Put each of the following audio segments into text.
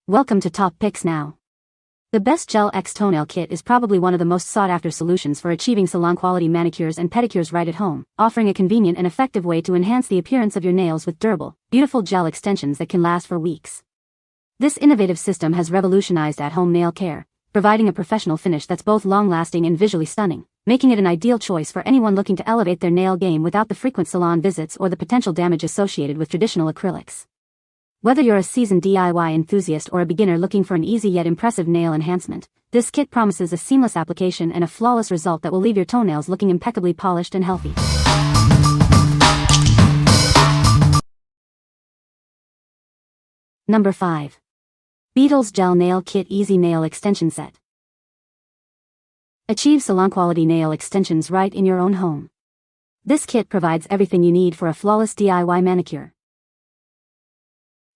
Welcome to Top Picks Now. The best Gel X Toenail Kit is probably one of the most sought-after solutions for achieving salon-quality manicures and pedicures right at home, offering a convenient and effective way to enhance the appearance of your nails with durable, beautiful gel extensions that can last for weeks. This innovative system has revolutionized at-home nail care, providing a professional finish that's both long-lasting and visually stunning, making it an ideal choice for anyone looking to elevate their nail game without the frequent salon visits or the potential damage associated with traditional acrylics. Whether you're a seasoned DIY enthusiast or a beginner looking for an easy yet impressive nail enhancement, this kit promises a seamless application and a flawless result that will leave your toenails looking impeccably polished and healthy. Number 5. Beetles Gel Nail Kit Easy Nail Extension Set. Achieve salon-quality nail extensions right in your own home. This kit provides everything you need for a flawless DIY manicure.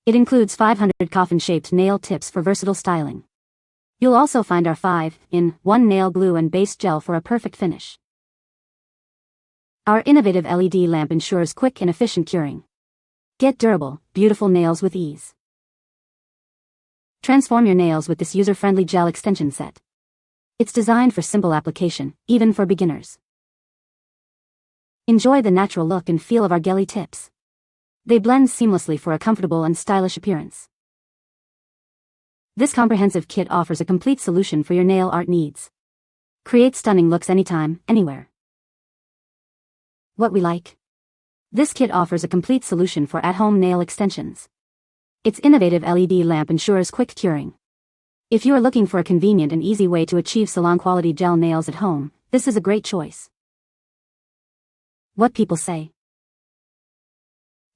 It includes 500 coffin-shaped nail tips for versatile styling. You'll also find our 5-in-1 nail glue and base gel for a perfect finish. Our innovative LED lamp ensures quick and efficient curing. Get durable, beautiful nails with ease. Transform your nails with this user-friendly gel extension set. It's designed for simple application, even for beginners. Enjoy the natural look and feel of our gelly tips. They blend seamlessly for a comfortable and stylish appearance. This comprehensive kit offers a complete solution for your nail art needs. Create stunning looks anytime, anywhere. What we like. This kit offers a complete solution for at-home nail extensions. Its innovative LED lamp ensures quick curing. If you are looking for a convenient and easy way to achieve salon-quality gel nails at home, this is a great choice. What people say.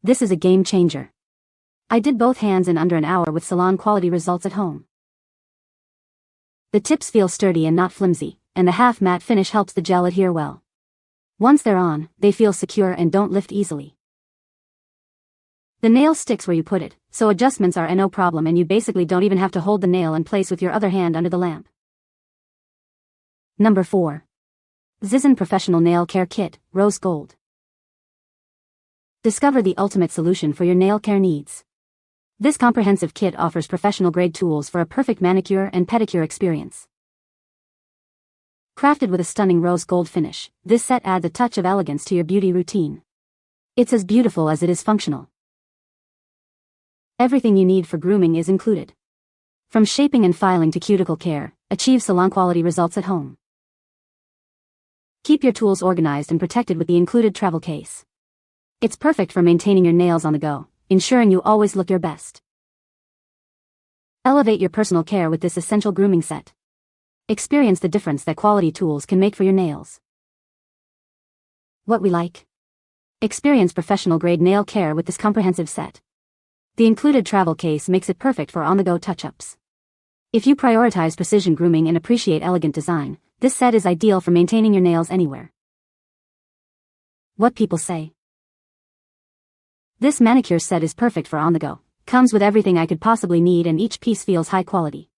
This is a game changer. I did both hands in under an hour with salon-quality results at home. The tips feel sturdy and not flimsy, and the half-matte finish helps the gel adhere well. Once they're on, they feel secure and don't lift easily. The nail sticks where you put it, so adjustments are no problem and you basically don't even have to hold the nail in place with your other hand under the lamp. Number 4. ZIZZON Professional Nail Care Kit, Rose Gold. Discover the ultimate solution for your nail care needs. This comprehensive kit offers professional-grade tools for a perfect manicure and pedicure experience. Crafted with a stunning rose gold finish, this set adds a touch of elegance to your beauty routine. It's as beautiful as it is functional. Everything you need for grooming is included. From shaping and filing to cuticle care, achieve salon-quality results at home. Keep your tools organized and protected with the included travel case. It's perfect for maintaining your nails on the go, ensuring you always look your best. Elevate your personal care with this essential grooming set. Experience the difference that quality tools can make for your nails. What we like. Experience professional-grade nail care with this comprehensive set. The included travel case makes it perfect for on-the-go touch-ups. If you prioritize precision grooming and appreciate elegant design, this set is ideal for maintaining your nails anywhere. What people say. This manicure set is perfect for on-the-go. Comes with everything I could possibly need and each piece feels high quality.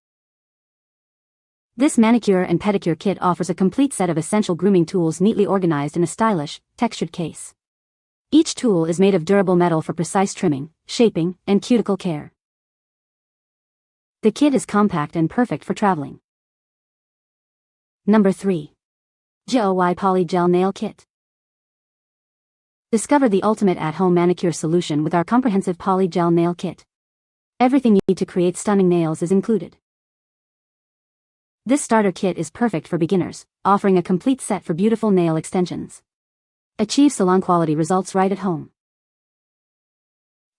This manicure and pedicure kit offers a complete set of essential grooming tools neatly organized in a stylish, textured case. Each tool is made of durable metal for precise trimming, shaping, and cuticle care. The kit is compact and perfect for traveling. Number 3. GAOY Poly Gel Nail Kit. Discover the ultimate at-home manicure solution with our comprehensive poly gel nail kit. Everything you need to create stunning nails is included. This starter kit is perfect for beginners, offering a complete set for beautiful nail extensions. Achieve salon-quality results right at home.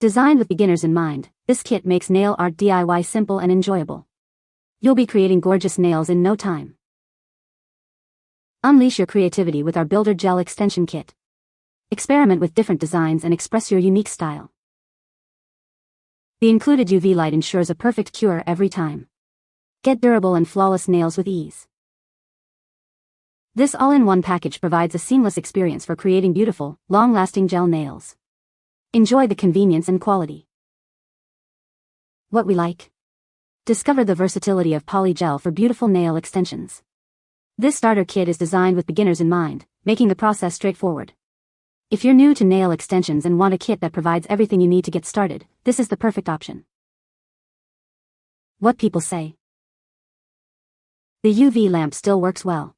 Designed with beginners in mind, this kit makes nail art DIY simple and enjoyable. You'll be creating gorgeous nails in no time. Unleash your creativity with our Builder Gel Extension Kit. Experiment with different designs and express your unique style. The included UV light ensures a perfect cure every time. Get durable and flawless nails with ease. This all-in-one package provides a seamless experience for creating beautiful, long-lasting gel nails. Enjoy the convenience and quality. What we like. Discover the versatility of poly gel for beautiful nail extensions. This starter kit is designed with beginners in mind, making the process straightforward. If you're new to nail extensions and want a kit that provides everything you need to get started, this is the perfect option. What people say. The UV lamp still works well.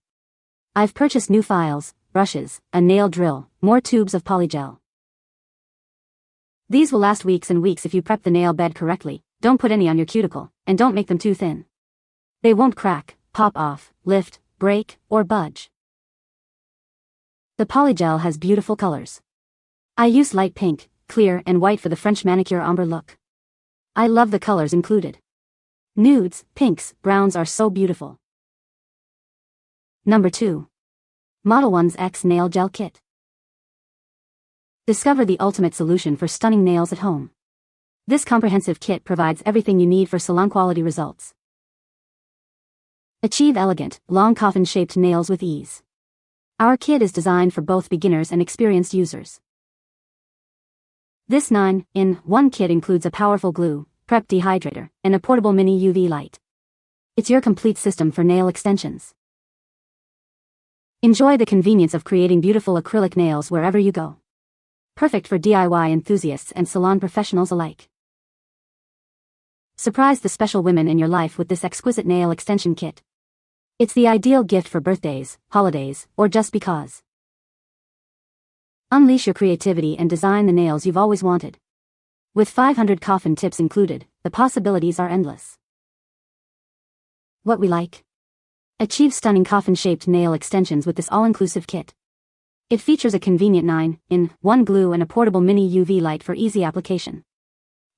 I've purchased new files, brushes, a nail drill, more tubes of polygel. These will last weeks and weeks if you prep the nail bed correctly, don't put any on your cuticle, and don't make them too thin. They won't crack, pop off, lift, break, or budge. The polygel has beautiful colors. I use light pink, clear, and white for the French manicure ombre look. I love the colors included. Nudes, pinks, browns are so beautiful. Number 2. MODELONES X Nail Gel Kit. Discover the ultimate solution for stunning nails at home. This comprehensive kit provides everything you need for salon-quality results. Achieve elegant, long coffin-shaped nails with ease. Our kit is designed for both beginners and experienced users. This 9-in-1 kit includes a powerful glue, prep dehydrator, and a portable mini UV light. It's your complete system for nail extensions. Enjoy the convenience of creating beautiful acrylic nails wherever you go. Perfect for DIY enthusiasts and salon professionals alike. Surprise the special women in your life with this exquisite nail extension kit. It's the ideal gift for birthdays, holidays, or just because. Unleash your creativity and design the nails you've always wanted. With 500 coffin tips included, the possibilities are endless. What we like. Achieve stunning coffin-shaped nail extensions with this all-inclusive kit. It features a convenient 9-in-1 glue and a portable mini UV light for easy application.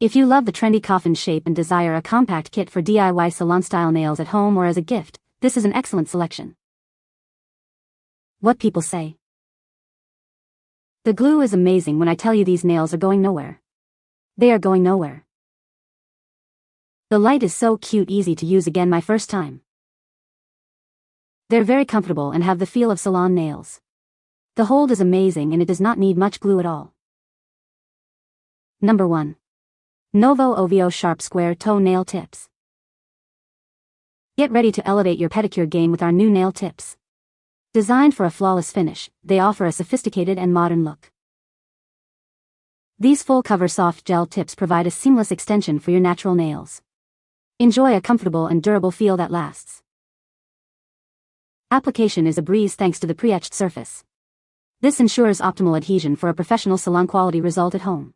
If you love the trendy coffin shape and desire a compact kit for DIY salon-style nails at home or as a gift, this is an excellent selection. What people say. The glue is amazing when I tell you these nails are going nowhere. They are going nowhere. The light is so cute, easy to use, again my first time. They're very comfortable and have the feel of salon nails. The hold is amazing and it does not need much glue at all. Number 1. NOVO Sharp Square Toenail Tips. Get ready to elevate your pedicure game with our new nail tips. Designed for a flawless finish, they offer a sophisticated and modern look. These full-cover soft gel tips provide a seamless extension for your natural nails. Enjoy a comfortable and durable feel that lasts. Application is a breeze thanks to the pre-etched surface. This ensures optimal adhesion for a professional salon-quality result at home.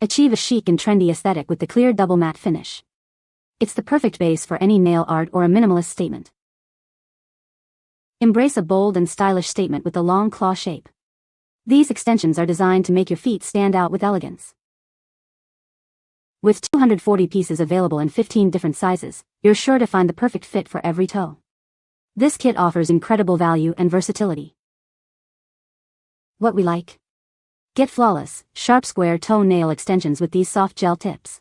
Achieve a chic and trendy aesthetic with the clear double matte finish. It's the perfect base for any nail art or a minimalist statement. Embrace a bold and stylish statement with the long claw shape. These extensions are designed to make your feet stand out with elegance. With 240 pieces available in 15 different sizes, you're sure to find the perfect fit for every toe. This kit offers incredible value and versatility. What we like. Get flawless, sharp square toenail extensions with these soft gel tips.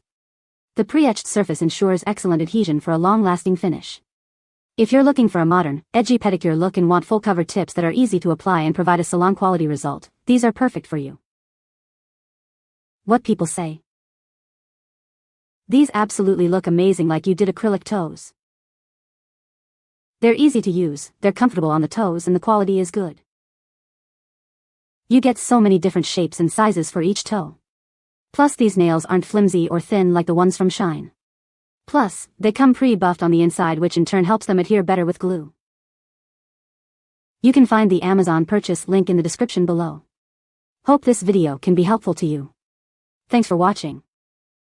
The pre-etched surface ensures excellent adhesion for a long-lasting finish. If you're looking for a modern, edgy pedicure look and want full-cover tips that are easy to apply and provide a salon-quality result, these are perfect for you. What people say. These absolutely look amazing, like you did acrylic toes. They're easy to use, they're comfortable on the toes, and the quality is good. You get so many different shapes and sizes for each toe. Plus these nails aren't flimsy or thin like the ones from Shine. Plus, they come pre-buffed on the inside, which in turn helps them adhere better with glue. You can find the Amazon purchase link in the description below. Hope this video can be helpful to you. Thanks for watching.